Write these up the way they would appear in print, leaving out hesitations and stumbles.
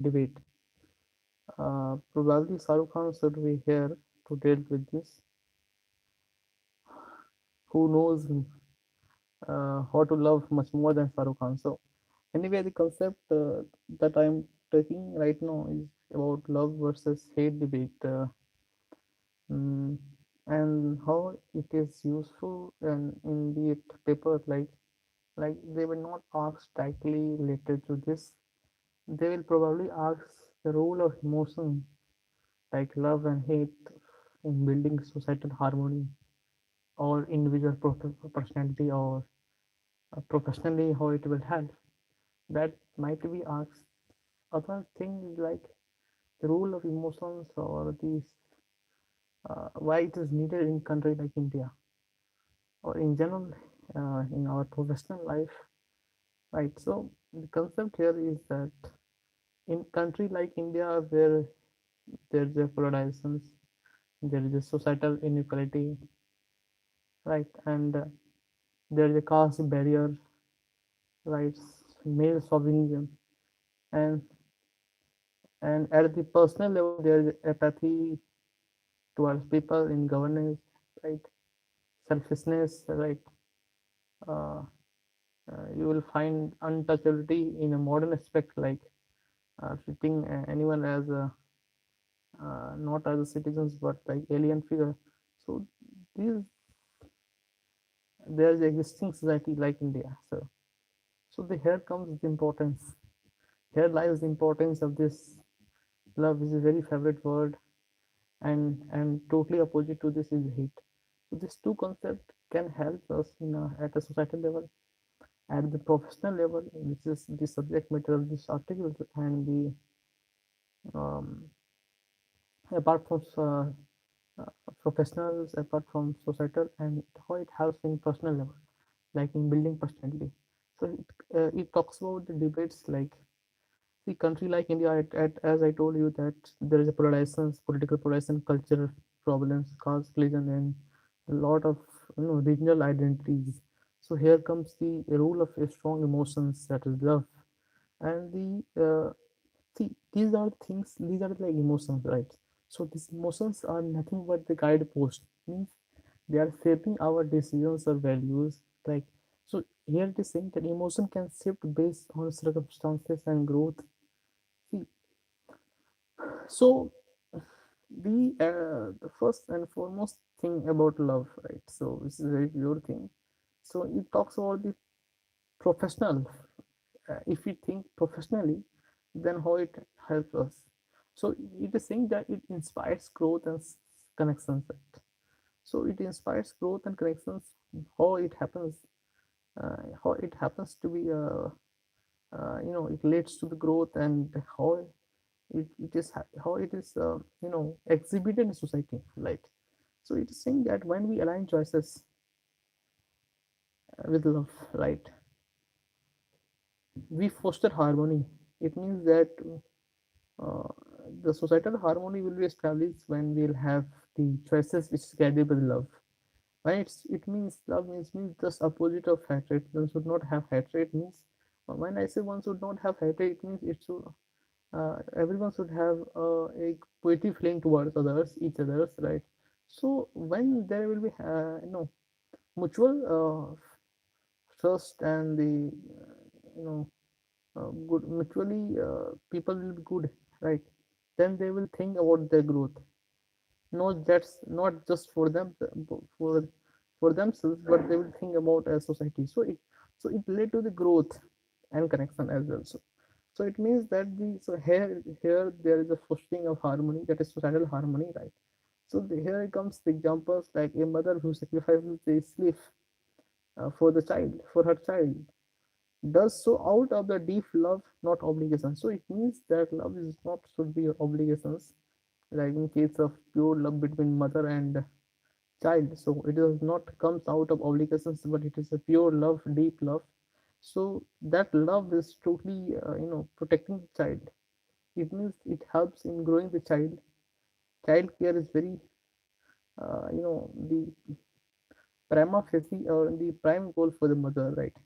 debate. Probably Shahrukh Khan should be here to deal with this. Who knows how to love much more than Shahrukh Khan? So, anyway, the concept that I'm taking right now is about love versus hate debate, mm, and how it is useful and in the paper. Like they will not ask directly related to this. They will probably ask the role of emotion like love and hate in building societal harmony or individual personality or professionally how it will help. That might be asked. Other things like the role of emotions or these why it is needed in country like India or in general in our professional life, right? So the concept here is that in country like India where there's a polarization, there is a societal inequality, right? And there is a caste barrier, right? Male chauvinism, and at the personal level, there is apathy towards people in governance, right? Selfishness, right? Uh, you will find untouchability in a modern aspect, like treating anyone as not as a citizens but like alien figure. So these there is existing society like India. So the here comes the importance. Here lies the importance of this love is a very favorite word, and totally opposite to this is hate. So these two concepts can help us in at a societal level, at the professional level, which is the subject matter of this article, and the um, apart from professionals, apart from societal, and how it helps in personal level, like in building personality. So it talks about the debates like the country like India, as I told you that there is a polarization, political polarization, cultural problems, caste religion, and a lot of regional identities. So here comes the role of a strong emotions that is love, and see these are things. These are like emotions, right? So these emotions are nothing but the guidepost. Means they are shaping our decisions or values. Like so, here it is saying that emotion can shift based on circumstances and growth. See, so the first and foremost thing about love, right? So this is a very pure thing. So it talks about the professional. If we think professionally, then how it helps us. So it is saying that it inspires growth and connections. Right? So it inspires growth and connections. How it happens, how it happens to be, it leads to the growth and how it is how it is exhibited in society, right? So it is saying that when we align choices with love, right, we foster harmony. It means that uh, the societal harmony will be established when we'll have the choices which is guided by love. When it means love means just opposite of hatred. One should not have hatred. Means when I say one should not have hatred, it means it should everyone should have a positive feeling towards others, each others, right? So when there will be mutual trust and the you know good mutually people will be good, right? Then they will think about their growth, not that's not just for them for for themselves, but they will think about a society. So it led to the growth and connection as well. So it means that here there is a fostering of harmony, that is societal harmony, right? So here comes the examples like a mother who sacrifices the sleep for her child, does so out of the deep love, not obligation. So it means that love is not should be obligations, like in case of pure love between mother and child. So it does not comes out of obligations, but it is a pure love, deep love. So that love is totally protecting the child. It means it helps in growing the child. Child care is very the prima facie or the prime goal for the mother, right?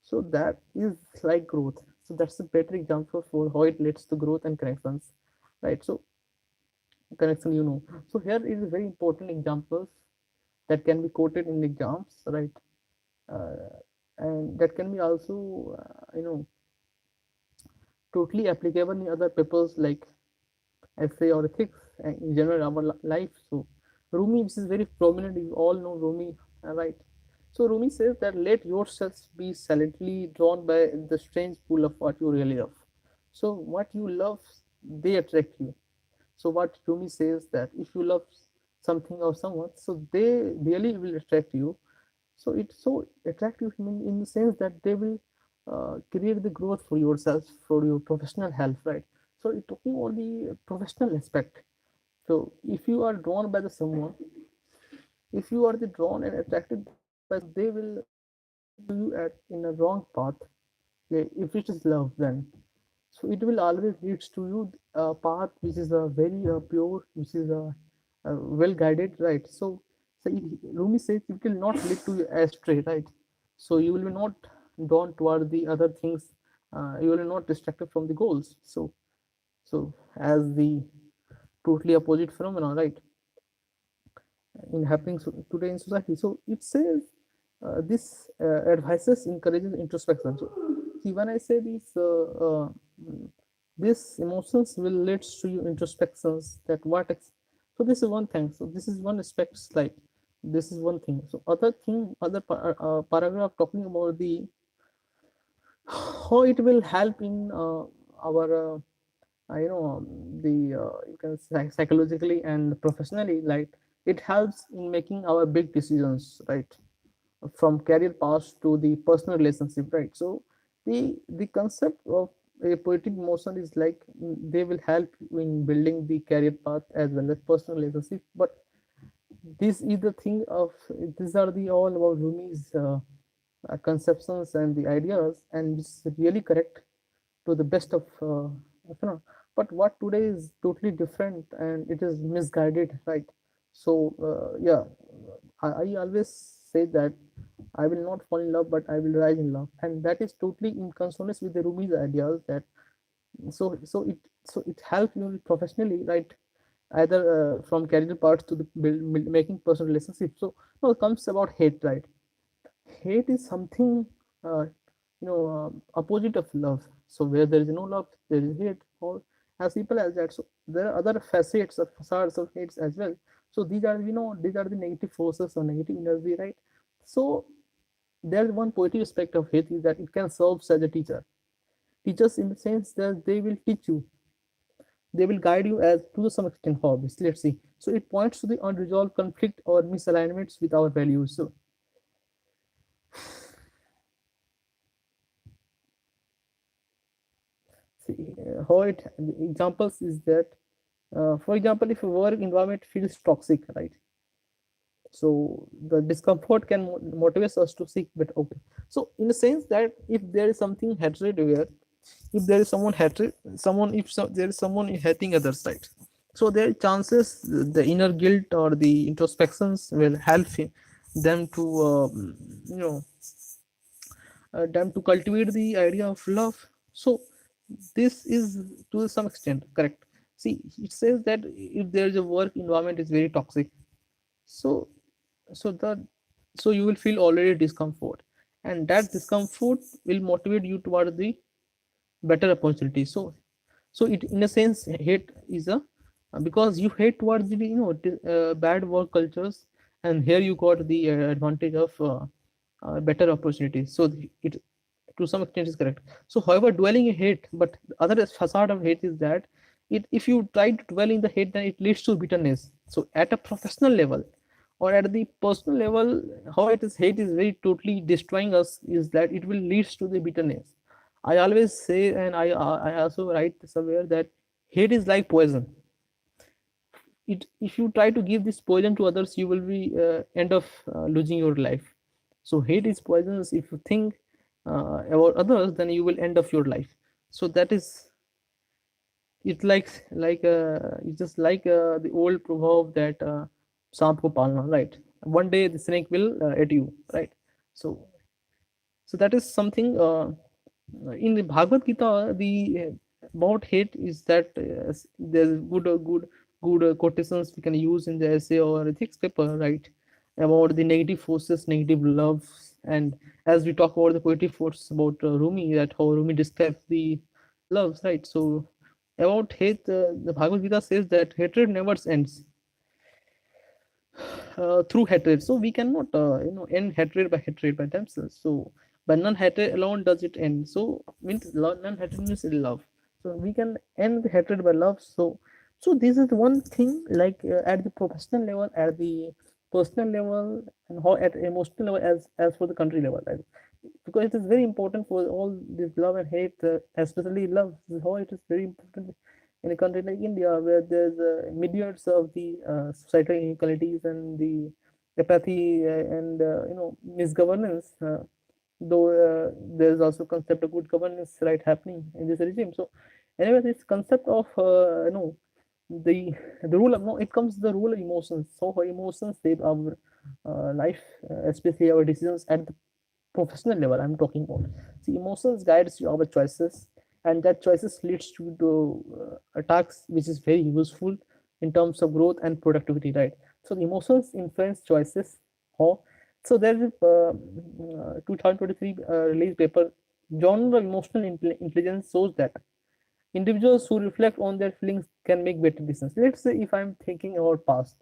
So that is like growth. So that's a better example for how it leads to growth and connections, right? So connection, so here is very important examples that can be quoted in exams, right? uh, and that can be also totally applicable in other papers like essay or ethics and in general our life. So Rumi, which is very prominent, you all know Rumi, right? So Rumi says that let yourselves be silently drawn by the strange pull of what you really love. So what you love, they attract you. So what Rumi says that if you love something or someone, so they really will attract you. So it's so attractive in the sense that they will create the growth for yourself, for your professional health, right? So it's talking on the professional aspect. So if you are drawn by the someone, if you are the drawn and attracted by someone, so they will lead to you at in a wrong path. Yeah, if it is love, then so it will always leads to you a path which is a very pure, which is a well guided, right? Rumi says it will not lead to you astray, right? So you will be not drawn toward the other things. You will be not distracted from the goals. So as the totally opposite phenomena, right, in happening today in society. So it says this advices encourages introspection. So see, when I say these emotions will lead to you introspections that so this is one thing. So this is one aspect, like this is one thing. So other thing, other paragraph talking about the how it will help in our the you can say psychologically and professionally, like it helps in making our big decisions, right, from career paths to the personal relationship, right? So the concept of a poetic motion is like they will help in building the career path as well as personal relationship. But this is the thing of these are the all about Rumi's conceptions and the ideas, and it's really correct to the best of but what today is totally different and it is misguided, right? So yeah, I always say that I will not fall in love but I will rise in love, and that is totally in consonance with the Rumi's ideas that so it helps you professionally, right? Either from career parts to the making personal relationships. So no, it comes about hate, right? Hate is something opposite of love. So where there is no love, there is hate, or as simple as that. So there are other facets of facades of hates as well. So these are the negative forces or negative energy, right? So there's one poetic aspect of hate is that it can serve as a teacher. Teachers in the sense that they will teach you, they will guide you as to some extent hobbies. Let's see. So it points to the unresolved conflict or misalignments with our values. So see, how it examples is that, for example, if a work environment feels toxic, right? So the discomfort can motivate us to seek better. Okay. So in the sense that if there is something hatred where, if there is someone hatred, someone if there is someone hating others, right? So there are chances the inner guilt or the introspections will help them to you know them to cultivate the idea of love. So this is to some extent correct. See, it says that if there is a work environment is very toxic, so so the so you will feel already discomfort, and that discomfort will motivate you toward the better opportunity. So it in a sense hate is a because you hate towards the bad work cultures, and here you got the advantage of better opportunities. So it to some extent is correct. So however, dwelling in hate, but the other facade of hate is that if you try to dwell in the hate, then it leads to bitterness. So at a professional level or at the personal level, how it is hate is very totally destroying us is that it will leads to the bitterness. I always say, and I also write somewhere that hate is like poison. It if you try to give this poison to others, you will be end of losing your life. So hate is poisonous. If you think about others, then you will end of your life. So that is it's it's just like the old proverb that सांप को पालना, right? One day the snake will eat you, right? So so that is something In the Bhagavad Gita, the about hate is that there's good quotations we can use in the essay or ethics paper, right? About the negative forces, negative loves, and as we talk about the poetic force about Rumi, that how Rumi describes the loves, right? So about hate, the Bhagavad Gita says that hatred never ends through hatred. So we cannot, end hatred by themselves. So by non-hatred alone does it end. So means non-hatred means love. So we can end the hatred by love. So this is one thing, like at the professional level, at the personal level, and how at emotional level, as for the country level, right? Because it is very important for all this love and hate, especially love. This is how it is very important in a country like India, where there's myriads of the societal inequalities and the apathy and misgovernance. Though there's also concept of good governance right happening in this regime. So anyway, this concept of the the rule of no, it comes the rule of emotions. So how emotions shape our life, especially our decisions at the professional level. I'm talking about. See, emotions guides our choices, and that choices leads to the attacks, which is very useful in terms of growth and productivity, right? So the emotions influence choices. How? So there is a 2023 release paper, genre of emotional intelligence shows that individuals who reflect on their feelings can make better decisions. Let's say if I'm thinking about past,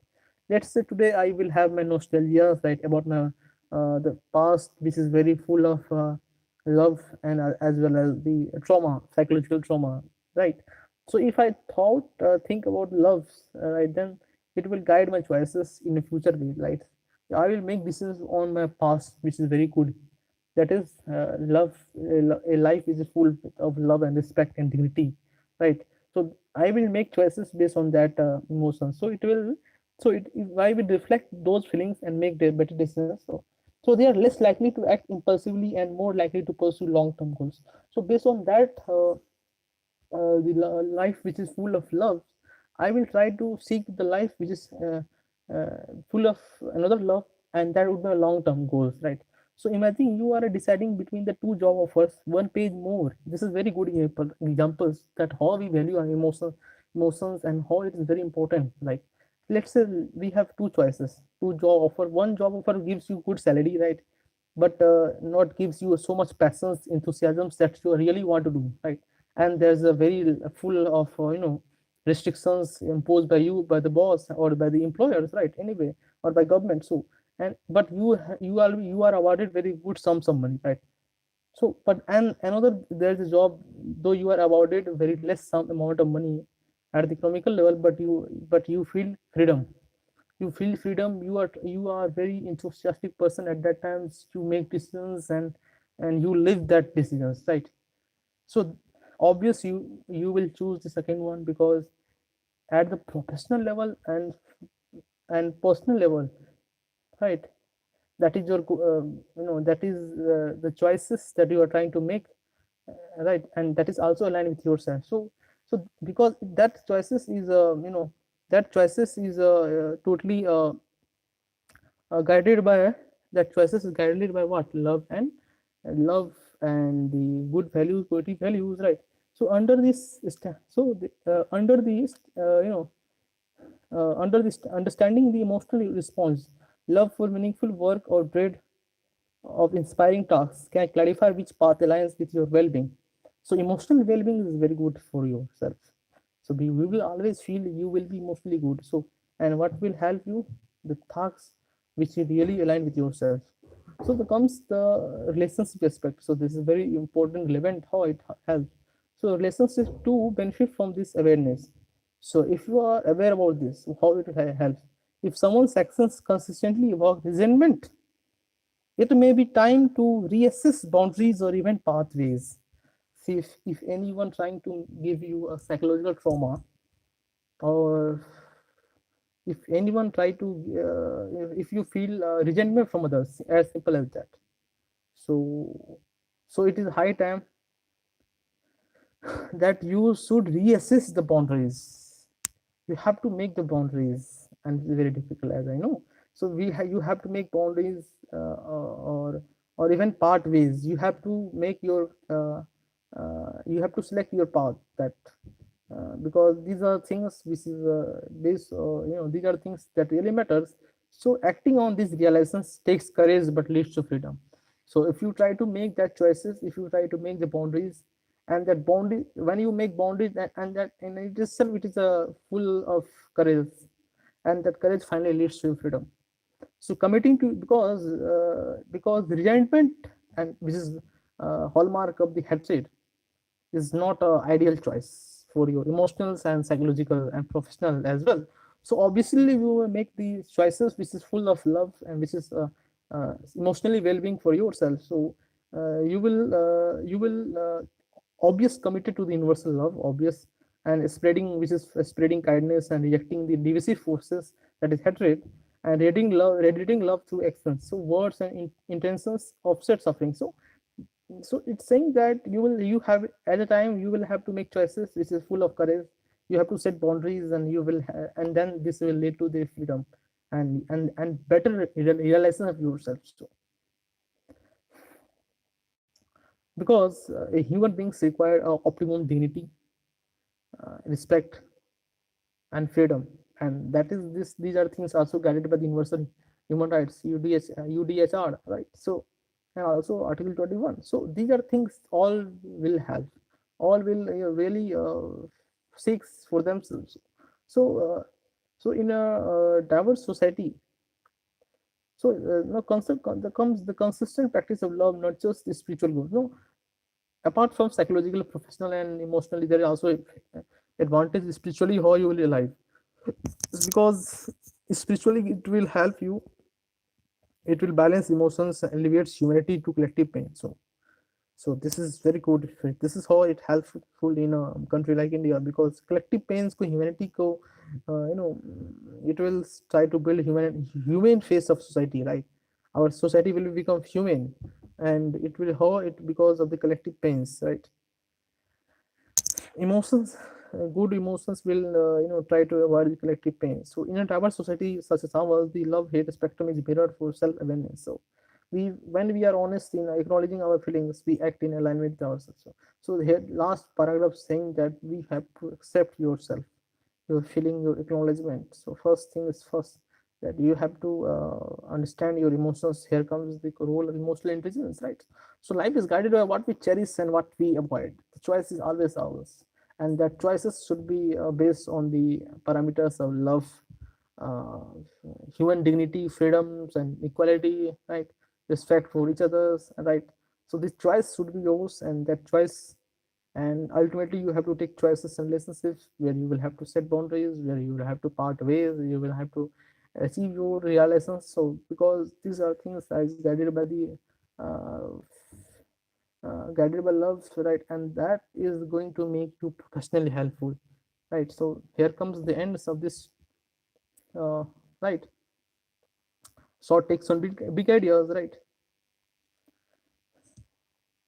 let's say today I will have my nostalgia, right, about my the past, which is very full of love and as well as the trauma, psychological trauma, right? So if I think about love, right, then it will guide my choices in a future way, right? I will make decisions on my past, which is very good. That is love. A life is full of love and respect and dignity, right? So I will make choices based on that emotion. So it will, so it if I will reflect those feelings and make the better decisions. So they are less likely to act impulsively and more likely to pursue long term goals. So based on that, life which is full of love, I will try to seek the life which is full of another love, and that would be long term goals, right? So imagine you are deciding between the two job offers, one pays more. This is very good examples that how we value our emotions and how it is very important. Like, let's say we have two choices, two job offer. One job offer gives you good salary, right? But not gives you so much passions, enthusiasm that you really want to do, right? And there's a very full of restrictions imposed by you, by the boss or by the employers, right? Anyway, or by government. So, and but you are awarded very good sums of money, right? So but and another, there's a job, though you are awarded very less some amount of money at the economical level, but you feel freedom. You feel freedom. You are very enthusiastic person at that time to make decisions, and you live that decisions, right? So obvious, you will choose the second one, because at the professional level and personal level, right, that is your that is the choices that you are trying to make, right, and that is also aligned with yourself. So because that choices is totally guided by, that choices is guided by what? Love and the good values, positive values, right? So under this so the, under these under this understanding the emotional response, love for meaningful work or dread of inspiring tasks can clarify which path aligns with your well-being. So emotional well-being is very good for yourself. So we will always feel you will be emotionally good. So, and what will help you? The tasks which you really align with yourself. So becomes the relationship aspect. So this is very important, relevant how it helps. So relationships too benefit from this awareness. So if you are aware about this, how it helps. If someone's actions consistently evoke resentment, it may be time to reassess boundaries or even pathways. See, if anyone trying to give you a psychological trauma, or if anyone try to, if you feel resentment from others, as simple as that. So, so it is high time that you should reassess the boundaries. You have to make the boundaries, and it's very difficult, as I know. So you have to make boundaries, or even pathways. You have to make your You have to select your path, that because these are things which is based, these are things that really matters. So acting on these realizations takes courage but leads to freedom. So if you try to make that choices, if you try to make the boundaries, and that boundary, when you make boundaries, and that in it itself, it is a full of courage, and that courage finally leads to freedom. So committing to, because resentment, and which is hallmark of the hatred, is not a ideal choice for your emotional and psychological and professional as well. So obviously you will make the choices which is full of love, and which is emotionally well-being for yourself. So you will obvious committed to the universal love, obvious, and spreading, which is spreading kindness and rejecting the divisive forces, that is hatred, and radiating love through actions. So words and intentions offset suffering. So it's saying that you have, at a time you will have to make choices which is full of courage. You have to set boundaries, and and then this will lead to the freedom, and better realization of yourself. So because human beings require optimum dignity, respect, and freedom, and that is this these are things also guided by the universal human rights, UDHR, right? So, and also article 21. So these are things all will have, all will really seek for themselves. So so in a diverse society, so no concept the comes the consistent practice of love, not just the spiritual goals. No, apart from psychological, professional, and emotionally, there is also advantage spiritually how you will live. It's because spiritually it will help you, it will balance emotions, alleviates humanity to collective pain. So this is very good. This is how it helpful in a country like India, because collective pains ko humanity ko, it will try to build humane face of society, right? Our society will become humane, and it will how it because of the collective pains, right? Emotions, good emotions will try to avoid the collective pain. So in a diverse society such as ours, the love hate spectrum is mirrored for self-awareness. So when we are honest in acknowledging our feelings, we act in alignment with ourselves. So here last paragraph saying that we have to accept yourself, your feeling, your acknowledgement. So first thing is first, that you have to understand your emotions. Here comes the role of emotional intelligence, right? So life is guided by what we cherish and what we avoid. The choice is always ours, and that choices should be based on the parameters of love, uh, human dignity, freedoms, and equality, right? Respect for each other's, right? So this choice should be yours, and that choice, and ultimately you have to take choices in relationships where you will have to set boundaries, where you will have to part ways, you will have to achieve your realizations. So because these are things as guided by the uh, guided by love, right? And that is going to make you professionally helpful, right? So here comes the ends of this, uh, right? Short takes on big ideas, right?